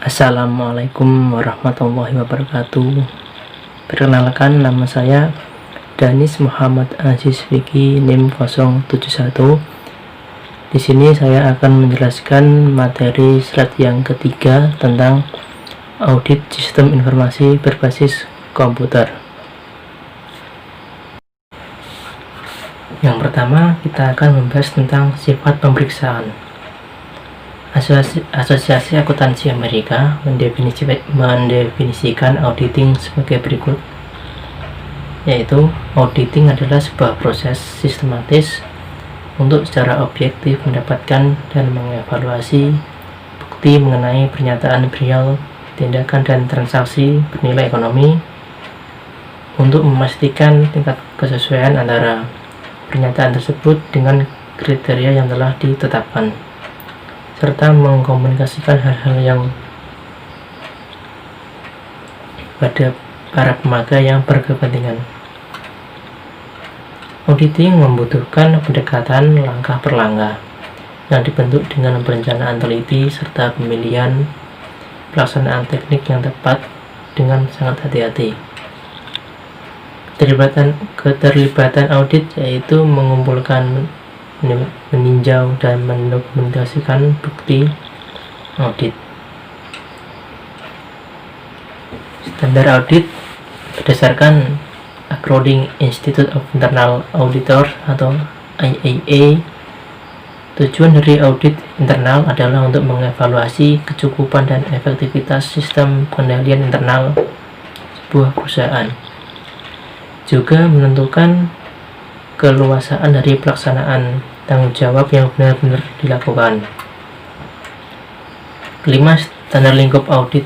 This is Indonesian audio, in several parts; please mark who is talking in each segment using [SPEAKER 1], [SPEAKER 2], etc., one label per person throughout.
[SPEAKER 1] Assalamualaikum warahmatullahi wabarakatuh. Perkenalkan, nama saya Danis Muhammad Aziz Vicky NIM 071. Di sini saya akan menjelaskan materi slide yang ketiga tentang audit sistem informasi berbasis komputer. Yang pertama, kita akan membahas tentang sifat pemeriksaan. Asosiasi Akuntansi Amerika mendefinisikan auditing sebagai berikut, yaitu auditing adalah sebuah proses sistematis untuk secara objektif mendapatkan dan mengevaluasi bukti mengenai pernyataan real, tindakan dan transaksi bernilai ekonomi untuk memastikan tingkat kesesuaian antara pernyataan tersebut dengan kriteria yang telah ditetapkan, serta mengkomunikasikan hal-hal yang pada para pemakai yang berkepentingan. Auditing membutuhkan pendekatan langkah per langkah yang dibentuk dengan perencanaan teliti serta pemilihan pelaksanaan teknik yang tepat dengan sangat hati-hati. Keterlibatan audit yaitu mengumpulkan, meninjau dan mendokumentasikan bukti audit. Standar audit berdasarkan Accrediting Institute of Internal Auditors atau IAA. Tujuan dari audit internal adalah untuk mengevaluasi kecukupan dan efektivitas sistem pengendalian internal sebuah perusahaan, juga menentukan keluasaan dari pelaksanaan tanggung jawab yang benar-benar dilakukan. Kelima, standar lingkup audit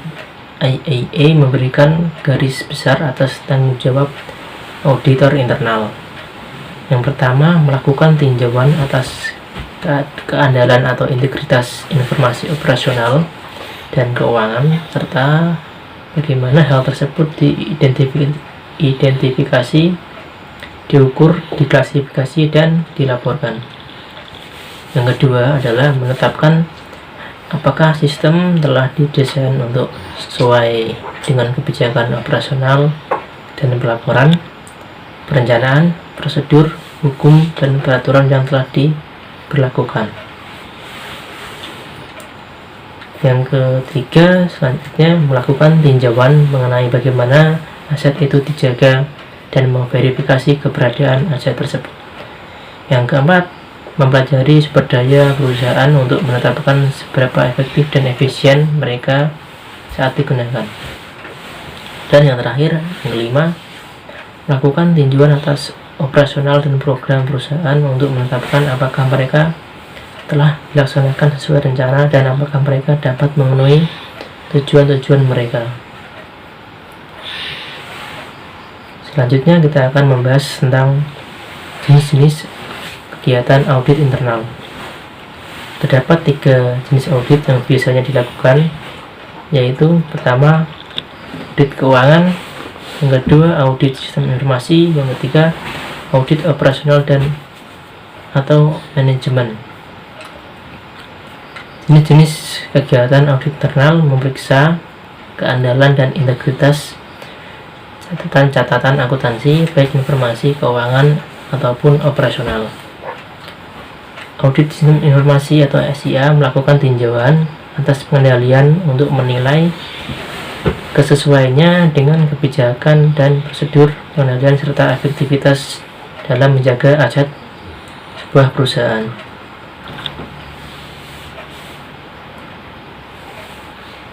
[SPEAKER 1] IAA memberikan garis besar atas tanggung jawab auditor internal. Yang pertama, melakukan tinjauan atas keandalan atau integritas informasi operasional dan keuangan, serta bagaimana hal tersebut diidentifikasi, diukur, diklasifikasi, dan dilaporkan. Yang kedua adalah menetapkan apakah sistem telah didesain untuk sesuai dengan kebijakan operasional dan pelaporan, perencanaan, prosedur, hukum, dan peraturan yang telah diberlakukan. Yang ketiga, selanjutnya melakukan tinjauan mengenai bagaimana aset itu dijaga dan memverifikasi keberadaan aset tersebut. Yang keempat, mempelajari sumber daya perusahaan untuk menetapkan seberapa efektif dan efisien mereka saat digunakan. Dan yang terakhir, yang kelima, melakukan tinjauan atas operasional dan program perusahaan untuk menetapkan apakah mereka telah dilaksanakan sesuai rencana dan apakah mereka dapat memenuhi tujuan-tujuan mereka. Selanjutnya kita akan membahas tentang jenis-jenis kegiatan audit internal. Terdapat 3 jenis audit yang biasanya dilakukan, yaitu pertama, audit keuangan, yang kedua, audit sistem informasi, yang ketiga, audit operasional dan atau manajemen. Jenis-jenis kegiatan audit internal memeriksa keandalan dan integritas catatan akuntansi, baik informasi keuangan ataupun operasional. Audit sistem informasi atau SIA melakukan tinjauan atas pengendalian untuk menilai kesesuaiannya dengan kebijakan dan prosedur pengendalian serta efektivitas dalam menjaga aset sebuah perusahaan.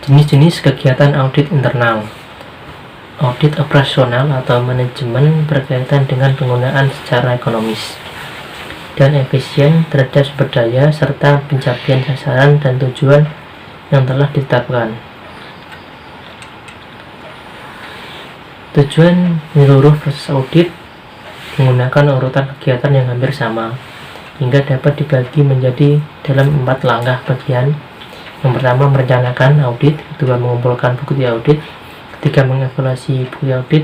[SPEAKER 1] Jenis-jenis kegiatan audit internal. Audit operasional atau manajemen berkaitan dengan penggunaan secara ekonomis dan efisien terhadap sumber daya serta pencapaian sasaran dan tujuan yang telah ditetapkan. Tujuan menyeluruh proses audit menggunakan urutan kegiatan yang hampir sama hingga dapat dibagi menjadi dalam 4 langkah bagian. Yang pertama, merencanakan audit, kedua, mengumpulkan bukti audit, ketiga, mengevaluasi bukti audit,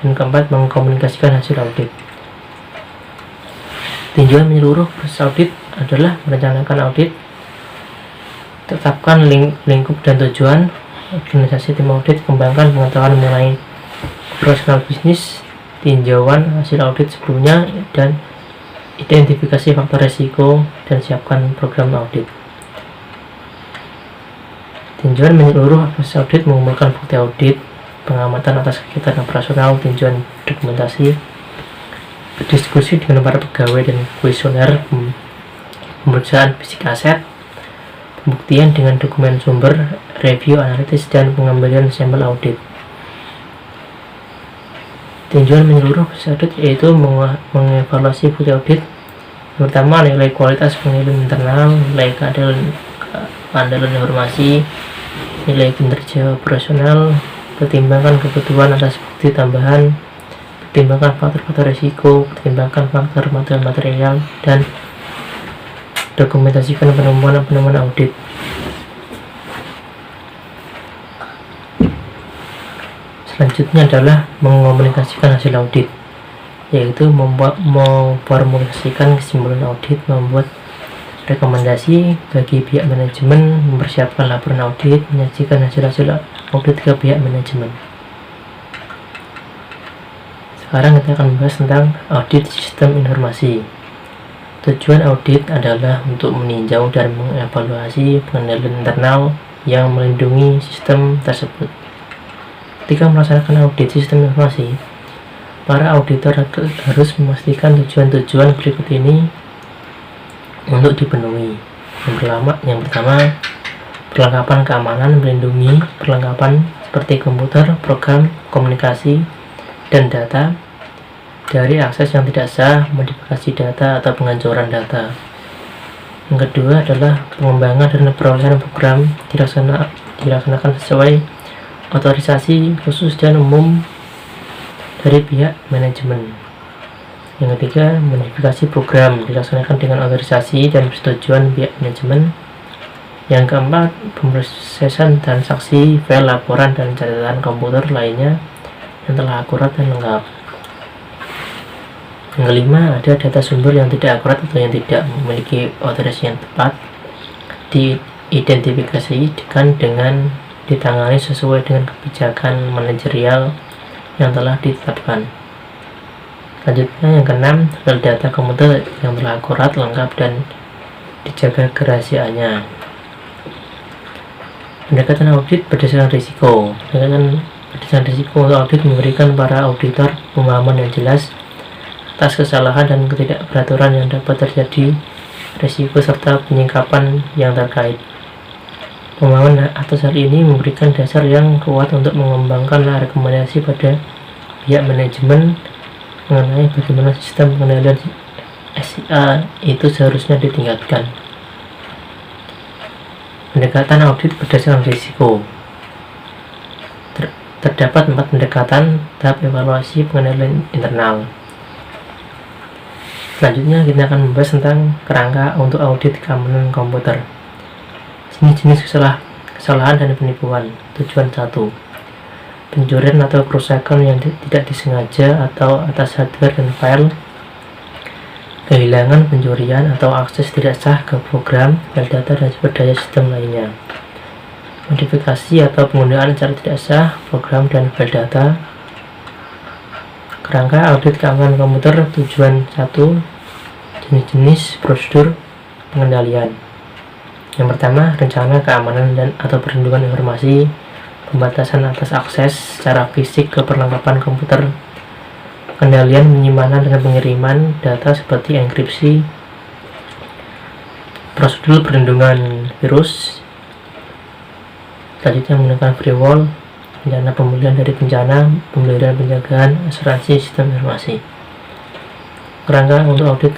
[SPEAKER 1] dan keempat, mengkomunikasikan hasil audit. Tinjauan menyeluruh proses audit adalah merencanakan audit, tetapkan lingkup dan tujuan, organisasi tim audit, kembangkan pengetahuan mengenai operasional bisnis, tinjauan hasil audit sebelumnya, dan identifikasi faktor risiko, dan siapkan program audit. Tinjauan menyeluruh proses audit, mengumpulkan bukti audit, pengamatan atas kegiatan operasional, tinjauan dokumentasi, berdiskusi dengan para pegawai dan kuesioner, pemeriksaan fisik aset, pembuktian dengan dokumen sumber, review analitis, dan pengambilan sampel audit. Tinjauan menyeluruh proses audit yaitu mengevaluasi bukti audit. Pertama, nilai kualitas penilaian internal, nilai keandalan informasi, nilai kinerja operasional, pertimbangan kebutuhan atas bukti tambahan, pertimbangkan faktor-faktor risiko, pertimbangkan faktor material, dan dokumentasikan penemuan audit. Selanjutnya adalah mengomunikasikan hasil audit, yaitu memformulasikan kesimpulan audit, membuat rekomendasi bagi pihak manajemen, mempersiapkan laporan audit, menyajikan hasil-hasil audit ke pihak manajemen. Sekarang kita akan membahas tentang audit sistem informasi. Tujuan audit adalah untuk meninjau dan mengevaluasi pengendalian internal yang melindungi sistem tersebut. Ketika melaksanakan audit sistem informasi, para auditor harus memastikan tujuan-tujuan berikut ini untuk dipenuhi. Yang pertama, perlengkapan keamanan melindungi perlengkapan seperti komputer, program, komunikasi, dan data dari akses yang tidak sah, modifikasi data, atau penghancuran data. Yang kedua adalah pengembangan dan perawatan program dilaksanakan sesuai otorisasi khusus dan umum dari pihak manajemen. Yang ketiga, modifikasi program dilaksanakan dengan otorisasi dan persetujuan pihak manajemen. Yang keempat, pemrosesan transaksi, file, laporan, dan catatan komputer lainnya yang telah akurat dan lengkap. Yang kelima, ada data sumber yang tidak akurat atau yang tidak memiliki otorisasi yang tepat, diidentifikasikan dengan ditangani sesuai dengan kebijakan manajerial yang telah ditetapkan. Selanjutnya, yang keenam, file data komputer yang telah akurat, lengkap, dan dijaga kerahasiaannya. Pendekatan audit berdasarkan risiko. Pendekatan berdasarkan risiko untuk audit memberikan para auditor pemahaman yang jelas atas kesalahan dan ketidakberaturan yang dapat terjadi, risiko, serta penyikapan yang terkait. Pemahaman atas hal ini memberikan dasar yang kuat untuk mengembangkan rekomendasi pada pihak manajemen mengenai bagaimana sistem pengendalian SIA itu seharusnya ditingkatkan. Pendekatan audit berdasarkan risiko. Terdapat 4 pendekatan tahap evaluasi pengendalian internal. Selanjutnya kita akan membahas tentang kerangka untuk audit keamanan komputer. Jenis kesalahan dan penipuan. Tujuan 1. Pencurian atau kerusakan yang tidak disengaja atau atas hardware dan file, kehilangan, pencurian, atau akses tidak sah ke program, file data, dan sumber daya sistem lainnya. Modifikasi atau penggunaan secara tidak sah program dan file data. Kerangka audit keamanan komputer. Tujuan 1. Jenis-jenis prosedur pengendalian. Yang pertama, rencana keamanan dan atau perlindungan informasi, pembatasan atas akses secara fisik ke perlengkapan komputer, pengendalian penyimpanan dan pengiriman data seperti enkripsi, prosedur perlindungan virus. Selanjutnya menggunakan firewall, rencana pemulihan dari bencana, pemeliharaan penjagaan, asuransi sistem informasi. Kerangka untuk audit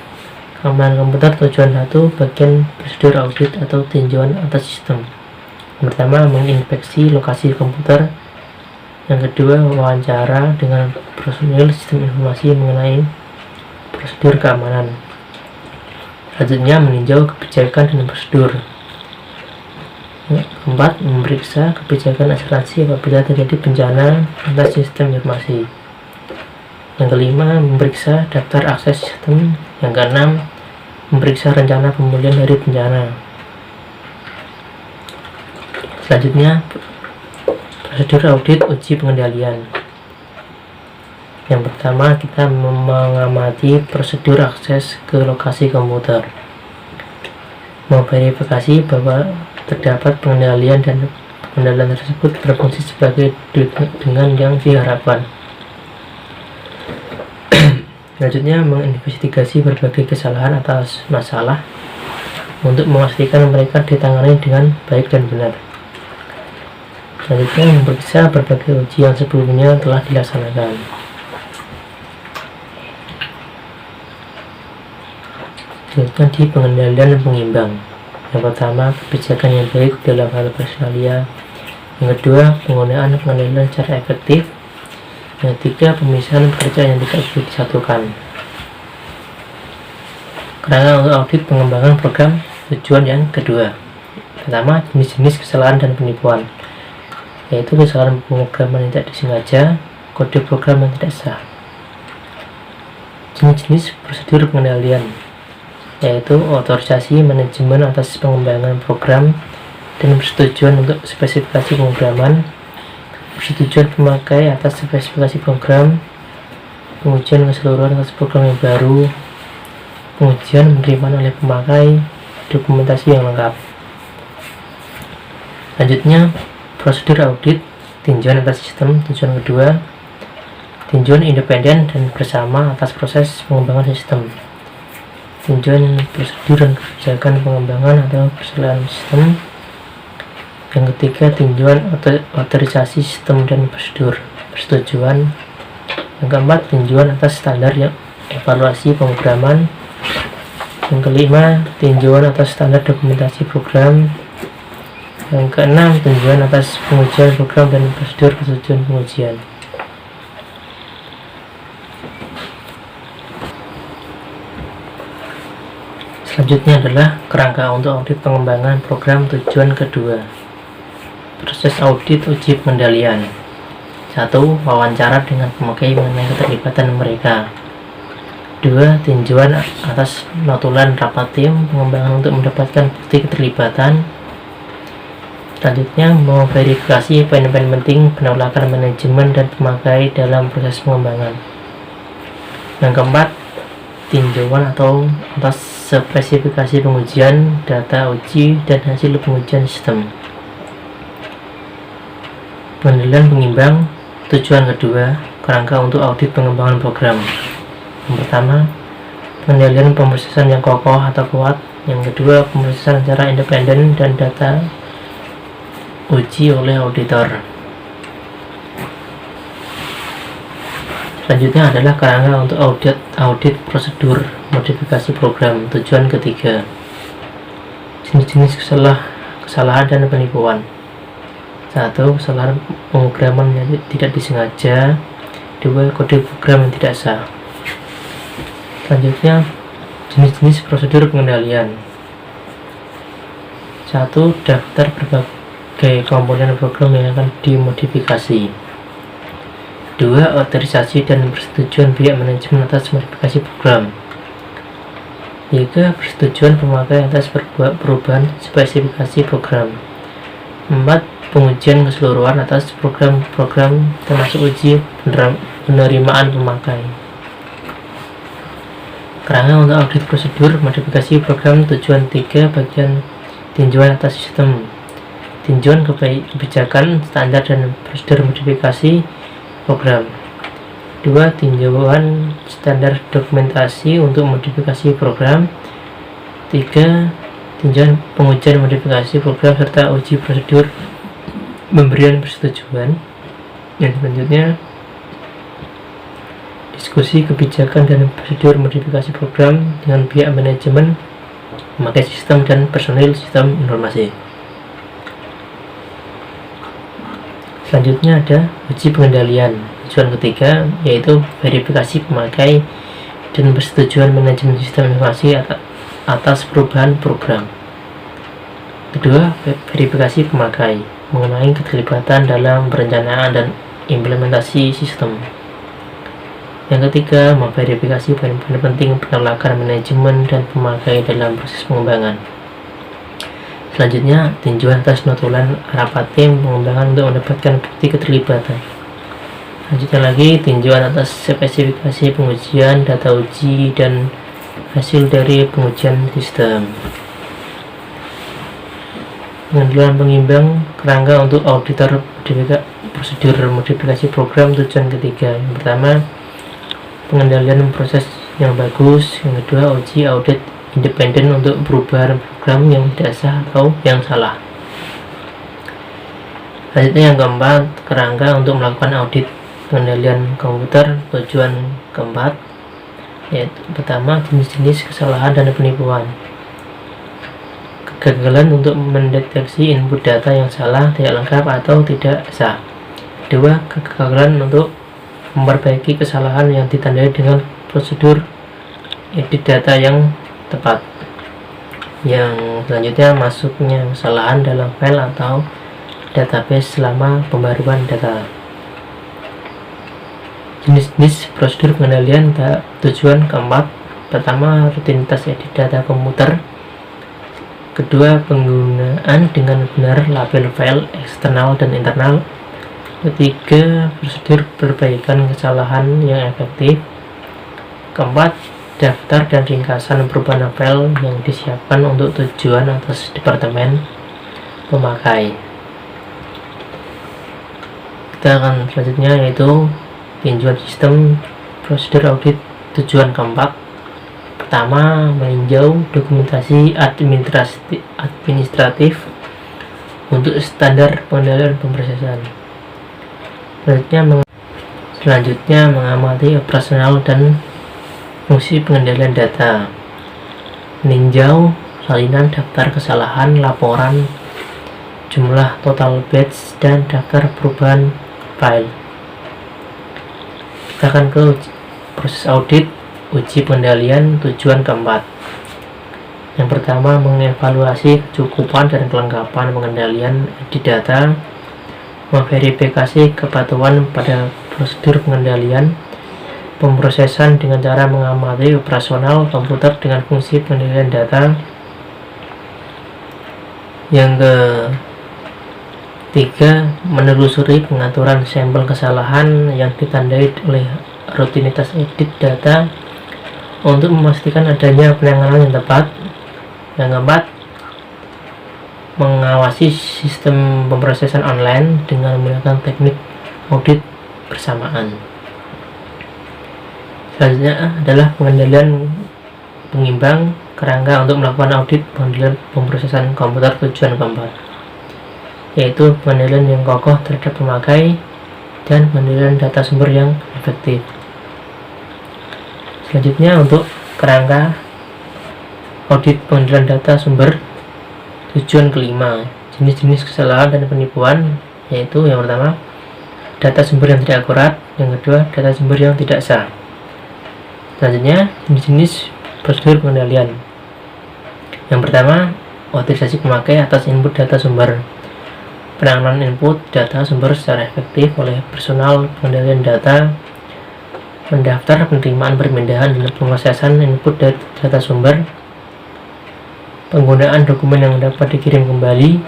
[SPEAKER 1] keamanan komputer. Tujuan 1. Bagian prosedur audit atau tinjauan atas sistem. Yang pertama, menginspeksi lokasi komputer. Yang kedua, wawancara dengan personil sistem informasi mengenai prosedur keamanan. Selanjutnya, meninjau kebijakan dan prosedur. Yang keempat, memeriksa kebijakan asuransi apabila terjadi bencana atas sistem informasi. Yang kelima, memeriksa daftar akses sistem. Yang keenam, memeriksa rencana pemulihan dari bencana. Selanjutnya, Prosedur audit uji pengendalian. Yang pertama, kita mengamati prosedur akses ke lokasi komputer, memverifikasi bahwa terdapat pengendalian dan pengendalian tersebut berfungsi sebagai dengan yang diharapkan. Selanjutnya, menginvestigasi berbagai kesalahan atas masalah untuk memastikan mereka ditangani dengan baik dan benar. Selanjutnya, memeriksa berbagai uji yang sebelumnya telah dilaksanakan. Selanjutnya, di pengendalian dan pengimbang. Yang pertama, kebijakan yang baik dalam hal personalia. Yang kedua, penggunaan pengendalian secara efektif. Yang ketiga, pemisahan pekerjaan yang tidak bisa disatukan. Kerangka untuk audit pengembangan program tujuan yang kedua. Pertama, jenis-jenis kesalahan dan penipuan, yaitu kesalahan pemrograman yang tidak disengaja, kode program yang tidak sah. Jenis-jenis prosedur pengendalian, yaitu otorisasi manajemen atas pengembangan program dan persetujuan untuk spesifikasi pemrograman, persetujuan pemakai atas spesifikasi program, pengujian keseluruhan atas program yang baru, pengujian penerimaan oleh pemakai, dokumentasi yang lengkap. Selanjutnya, prosedur audit tinjauan atas sistem tujuan kedua, tinjauan independen dan bersama atas proses pengembangan sistem, tinjauan prosedur dan kebijakan pengembangan atau kesalahan sistem. Yang ketiga, tinjauan otorisasi sistem dan prosedur persetujuan. Yang keempat, tinjauan atas standar yang evaluasi pemrograman. Yang kelima, tinjauan atas standar dokumentasi program. Yang keenam, tinjauan atas pengujian program dan prosedur persetujuan pengujian. Selanjutnya adalah kerangka untuk audit pengembangan program tujuan kedua. Proses audit uji pengendalian. 1. Wawancara dengan pemakai mengenai keterlibatan mereka. 2. Tinjauan atas notulen rapat tim pengembangan untuk mendapatkan bukti keterlibatan. Selanjutnya, memverifikasi poin-poin penting penolakan manajemen dan pemakai dalam proses pengembangan. Yang keempat, tinjauan atau atas spesifikasi pengujian, data uji, dan hasil pengujian sistem. Pengendalian pengimbang tujuan kedua, kerangka untuk audit pengembangan program. Yang pertama, pengendalian pemrosesan yang kokoh atau kuat. Yang kedua, pemrosesan secara independen dan data uji oleh auditor. Selanjutnya adalah kerangka untuk audit prosedur modifikasi program tujuan ketiga. Jenis-jenis kesalahan dan penipuan. 1. Kesalahan pemrograman yang tidak disengaja. 2. Kode program yang tidak sah. Selanjutnya, jenis-jenis prosedur pengendalian. 1. Daftar berbagai komponen program yang akan dimodifikasi. 2. Otorisasi dan persetujuan pihak manajemen atas modifikasi program. 3. Persetujuan pemakai atas perubahan spesifikasi program. 4. Pengujian keseluruhan atas program-program termasuk uji penerimaan pemakai. Kerangka untuk audit prosedur modifikasi program tujuan 3 bagian tinjauan atas sistem, tinjauan kebijakan standar dan prosedur modifikasi program. 2. Tinjauan standar dokumentasi untuk modifikasi program. 3. Tinjauan pengujian modifikasi program serta uji prosedur pemberian persetujuan. Yang selanjutnya, diskusi kebijakan dan prosedur modifikasi program dengan pihak manajemen, memakai sistem dan personil sistem informasi. Selanjutnya ada uji pengendalian tujuan ketiga, yaitu verifikasi pemakai dan persetujuan manajemen sistem informasi atas perubahan program. Kedua, verifikasi pemakai mengenai keterlibatan dalam perencanaan dan implementasi sistem. Yang ketiga, memverifikasi poin-poin penting penolakan manajemen dan pemakai dalam proses pengembangan. Selanjutnya, tinjauan atas notulen rapat tim pengembangan untuk mendapatkan bukti keterlibatan. Selanjutnya lagi, tinjauan atas spesifikasi pengujian, data uji, dan hasil dari pengujian sistem. Pengendalian pengimbang kerangka untuk auditor prosedur modifikasi program. Tujuan ketiga, yang pertama, pengendalian proses yang bagus. Yang kedua, uji audit independen untuk perubahan program yang tidak sah atau yang salah. Selanjutnya yang keempat, kerangka untuk melakukan audit pengendalian komputer. Tujuan keempat, yaitu pertama, jenis-jenis kesalahan dan penipuan. Kegagalan untuk mendeteksi input data yang salah, tidak lengkap, atau tidak sah. Kedua, kegagalan untuk memperbaiki kesalahan yang ditandai dengan prosedur edit data yang tepat. Yang selanjutnya, masuknya kesalahan dalam file atau database selama pembaruan data. Jenis-jenis prosedur pengendalian. Tujuan keempat, pertama, rutinitas edit data komputer. Kedua, penggunaan dengan benar label file eksternal dan internal. Ketiga, prosedur perbaikan kesalahan yang efektif. Keempat, daftar dan ringkasan perubahan file yang disiapkan untuk tujuan atas departemen pemakai. Kita akan selanjutnya yaitu tinjauan sistem prosedur audit. Tujuan keempat, pertama, meninjau dokumentasi administratif untuk standar pengendalian pemrosesan. Selanjutnya mengamati operasional dan fungsi pengendalian data. Meninjau salinan daftar kesalahan, laporan, jumlah total batch, dan daftar perubahan file. Kita akan ke proses audit uji pengendalian. Tujuan keempat, yang pertama, mengevaluasi kecukupan dan kelengkapan pengendalian edit data, memverifikasi kepatuhan pada prosedur pengendalian pemrosesan dengan cara mengamati operasional komputer dengan fungsi pengendalian data. Yang ketiga, menelusuri pengaturan sampel kesalahan yang ditandai oleh rutinitas edit data untuk memastikan adanya penanganan yang tepat. Yang keempat, mengawasi sistem pemrosesan online dengan menggunakan teknik audit bersamaan. Selanjutnya adalah pengendalian pengimbang kerangka untuk melakukan audit pengendalian pemrosesan komputer. Tujuan keempat, yaitu pengendalian yang kokoh terhadap pemakai dan pengendalian data sumber yang efektif. Selanjutnya untuk kerangka audit pengendalian data sumber. Tujuan kelima, jenis-jenis kesalahan dan penipuan, yaitu yang pertama, data sumber yang tidak akurat. Yang kedua, data sumber yang tidak sah. Selanjutnya, jenis-jenis prosedur pengendalian. Yang pertama, otorisasi pemakai atas input data sumber. Penanganan input data sumber secara efektif oleh personal pengendalian data. Mendaftar penerimaan perpindahan dan pemrosesan input data sumber. Penggunaan dokumen yang dapat dikirim kembali.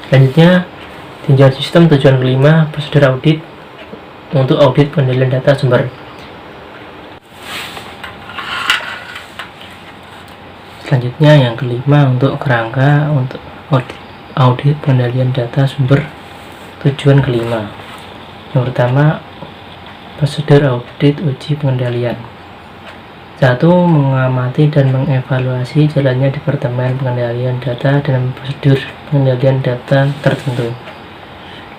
[SPEAKER 1] Selanjutnya, tinjauan sistem. Tujuan kelima, prosedur audit untuk audit pengendalian data sumber. Selanjutnya yang kelima, untuk kerangka untuk audit pengendalian data sumber. Tujuan kelima, yang pertama, prosedur audit uji pengendalian. 1. Mengamati dan mengevaluasi jalannya departemen pengendalian data dan prosedur pengendalian data tertentu.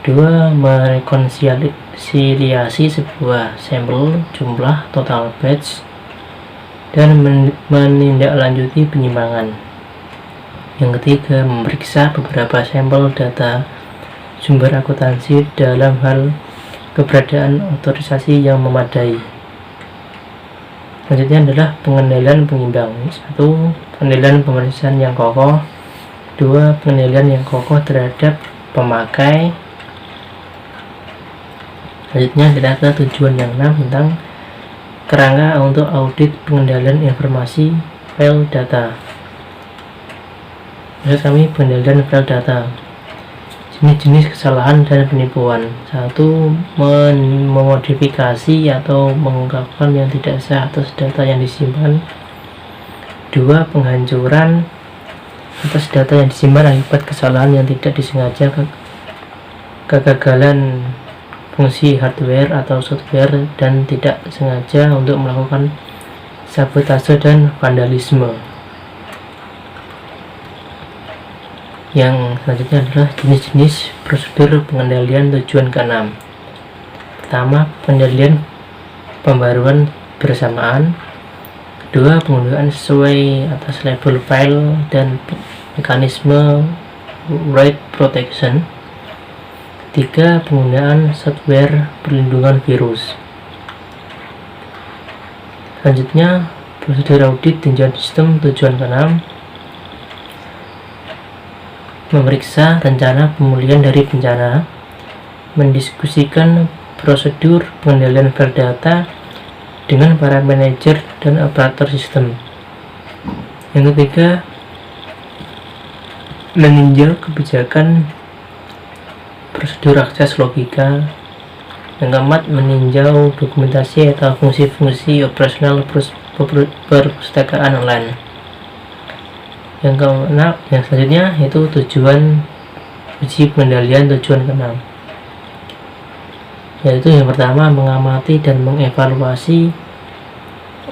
[SPEAKER 1] 2. Merekonsiliasi sebuah sampel, jumlah, total batch, dan menindaklanjuti penyimpangan. Yang ketiga, memeriksa beberapa sampel data sumber akuntansi dalam hal keberadaan otorisasi yang memadai. Selanjutnya adalah pengendalian pengimbang. 1. Pengendalian pemrosesan yang kokoh. 2. Pengendalian yang kokoh terhadap pemakai. Selanjutnya kita ke tujuan yang 6 tentang kerangka untuk audit pengendalian informasi file data. Maksud kami pengendalian file data. Jenis-jenis kesalahan dan penipuan. 1. Memodifikasi atau mengungkapkan yang tidak sah atas data yang disimpan. 2. Penghancuran atas data yang disimpan akibat kesalahan yang tidak disengaja, kegagalan fungsi hardware atau software, dan tidak sengaja untuk melakukan sabotase dan vandalisme. Yang selanjutnya adalah jenis-jenis prosedur pengendalian tujuan ke-6. Pertama, pengendalian pembaruan bersamaan. Kedua, penggunaan sesuai atas label file dan mekanisme write protection. 3. Penggunaan software perlindungan virus. Selanjutnya, prosedur audit tinjauan sistem tujuan ke-6. Memeriksa rencana pemulihan dari bencana, mendiskusikan prosedur pengendalian file data dengan para manajer dan operator sistem. Yang ketiga, meninjau kebijakan prosedur akses logika. Yang keempat, meninjau dokumentasi atau fungsi-fungsi operasional perpustakaan online. Yang keenam, yang selanjutnya yaitu tujuan uji pengendalian tujuan ke-6, yaitu yang pertama, mengamati dan mengevaluasi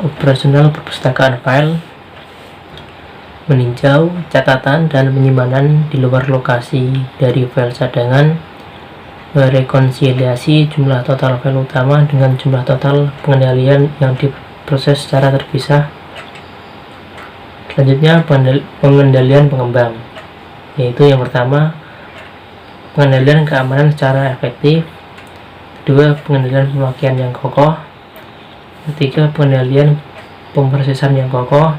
[SPEAKER 1] operasional perpustakaan file, meninjau catatan dan penyimpanan di luar lokasi dari file cadangan, merekonsiliasi jumlah total file utama dengan jumlah total pengendalian yang diproses secara terpisah. Selanjutnya, pengendalian pengembang, yaitu yang pertama, pengendalian keamanan secara efektif. Kedua, pengendalian pemakaian yang kokoh. Ketiga, pengendalian pemrosesan yang kokoh.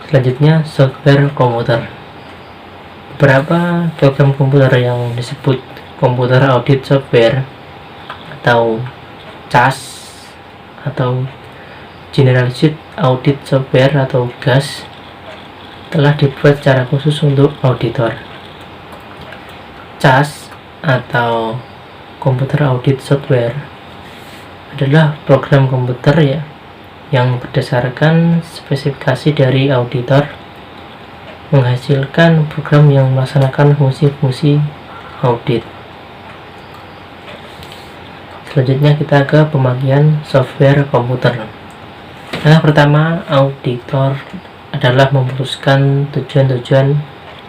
[SPEAKER 1] Selanjutnya, software komputer. Beberapa program komputer yang disebut komputer audit software atau CAS atau Generalized Audit Software atau GAS telah dibuat secara khusus untuk auditor. CAS atau Computer Audit Software adalah program komputer yang berdasarkan spesifikasi dari auditor menghasilkan program yang melaksanakan fungsi-fungsi audit. Selanjutnya kita ke pemakaian software komputer. Yang pertama, auditor adalah memutuskan tujuan-tujuan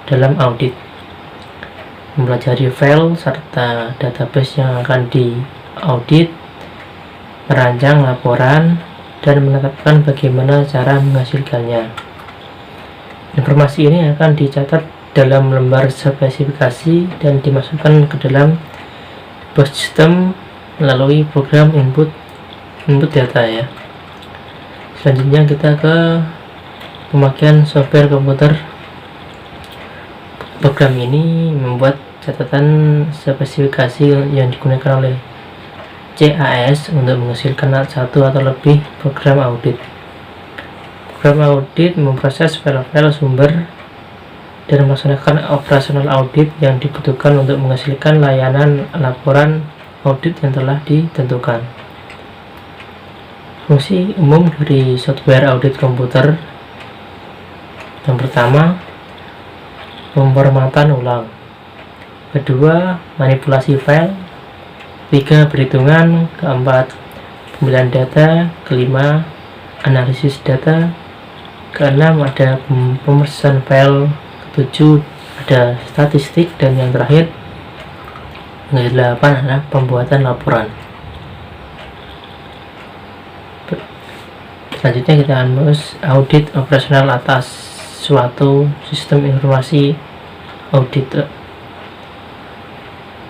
[SPEAKER 1] dalam audit, mempelajari file serta database yang akan diaudit, merancang laporan, dan menetapkan bagaimana cara menghasilkannya. Informasi ini akan dicatat dalam lembar spesifikasi dan dimasukkan ke dalam sebuah sistem melalui program input data ya. Selanjutnya kita ke pemakaian software komputer. Program ini membuat catatan spesifikasi yang digunakan oleh CAS untuk menghasilkan satu atau lebih program audit. Program audit memproses file-file sumber dan melaksanakan operasional audit yang dibutuhkan untuk menghasilkan layanan laporan audit yang telah ditentukan. Fungsi umum dari software audit komputer. Yang pertama, pemformatan ulang. Kedua, manipulasi file. 3, perhitungan. Keempat, pemilihan data. Kelima, analisis data. Keenam, ada pemrosesan file. Ketujuh, ada statistik. Dan yang terakhir, yang ke-8 adalah pembuatan laporan. Selanjutnya kita akan bahas audit operasional atas suatu sistem informasi audit.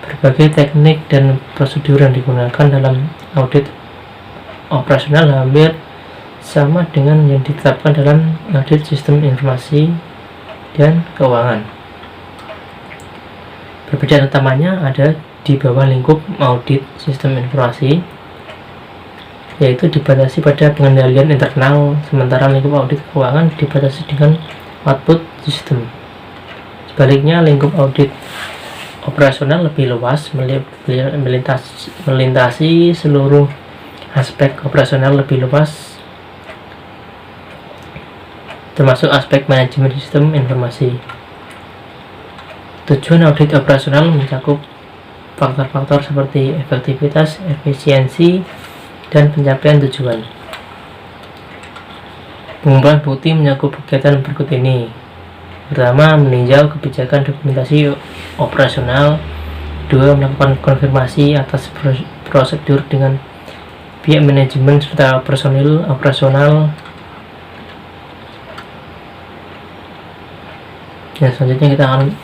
[SPEAKER 1] Berbagai teknik dan prosedur yang digunakan dalam audit operasional hampir sama dengan yang ditetapkan dalam audit sistem informasi dan keuangan. Perbedaan utamanya ada di bawah lingkup audit sistem informasi, yaitu dibatasi pada pengendalian internal, sementara lingkup audit keuangan dibatasi dengan output sistem. Sebaliknya, lingkup audit operasional lebih luas, melintasi seluruh aspek operasional lebih luas, termasuk aspek manajemen sistem informasi. Tujuan audit operasional mencakup faktor-faktor seperti efektivitas, efisiensi, dan pencapaian tujuan. Pengumpulan bukti mencakup kegiatan berikut ini. Pertama, meninjau kebijakan dokumentasi operasional. 2. Melakukan konfirmasi atas prosedur dengan pihak manajemen serta personil operasional. Dan selanjutnya kita akan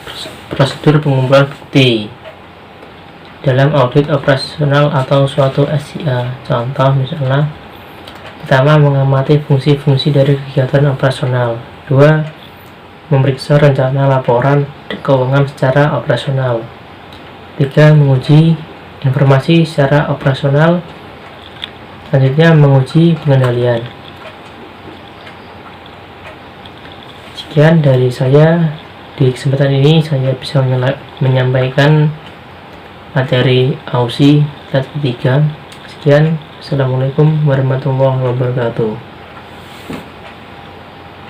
[SPEAKER 1] prosedur pengumpulan bukti dalam audit operasional atau suatu SIA. Contoh misalnya, pertama, mengamati fungsi-fungsi dari kegiatan operasional. 2. Memeriksa rencana laporan keuangan secara operasional. 3. Menguji informasi secara operasional. Selanjutnya, menguji pengendalian. Sekian dari saya. Di kesempatan ini saya bisa menyampaikan materi AUSI tingkat ketiga. Sekian, assalamualaikum warahmatullahi wabarakatuh.